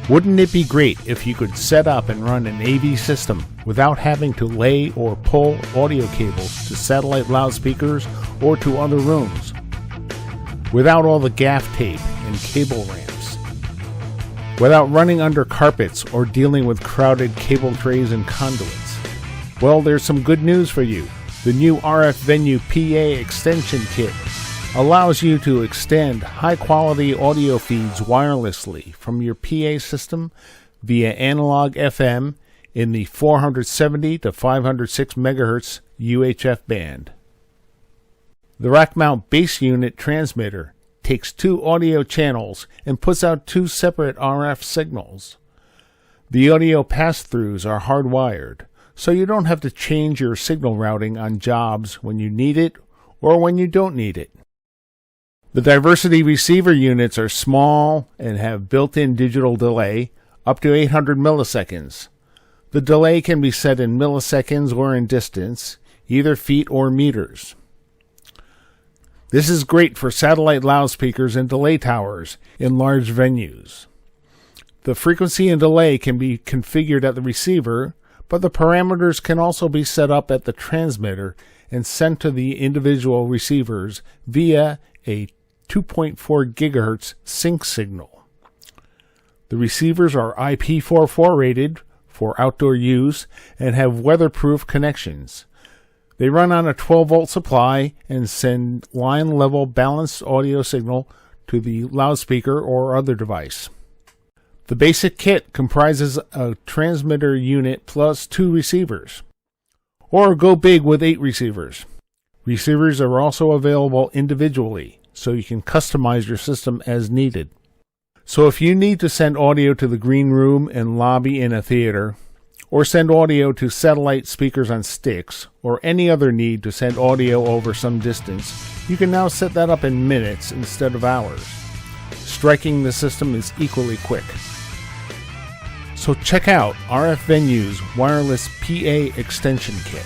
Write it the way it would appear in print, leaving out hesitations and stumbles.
Wouldn't it be great if you could set up and run an AV system without having to lay or pull audio cables to satellite loudspeakers or to other rooms? Without all the gaff tape and cable ramps? Without running under carpets or dealing with crowded cable trays and conduits? Well, there's some good news for you. The new RF Venue PA extension kit allows you to extend high-quality audio feeds wirelessly from your PA system via analog FM in the 470 to 506 MHz UHF band. The rack-mount base unit transmitter takes 2 audio channels and puts out 2 separate RF signals. The audio pass-throughs are hardwired, so you don't have to change your signal routing on jobs when you need it or when you don't need it. The diversity receiver units are small and have built-in digital delay up to 800 milliseconds. The delay can be set in milliseconds or in distance, either feet or meters. This is great for satellite loudspeakers and delay towers in large venues. The frequency and delay can be configured at the receiver, but the parameters can also be set up at the transmitter and sent to the individual receivers via a 2.4 gigahertz sync signal. The receivers are IP44 rated for outdoor use and have weatherproof connections. They run on a 12-volt supply and send line-level balanced audio signal to the loudspeaker or other device. The basic kit comprises a transmitter unit plus 2 receivers, or go big with 8 receivers. Receivers are also available individually, so you can customize your system as needed. So if you need to send audio to the green room and lobby in a theater, or send audio to satellite speakers on sticks, or any other need to send audio over some distance, you can now set that up in minutes instead of hours. Striking the system is equally quick. So check out RF Venue's wireless PA extension kit.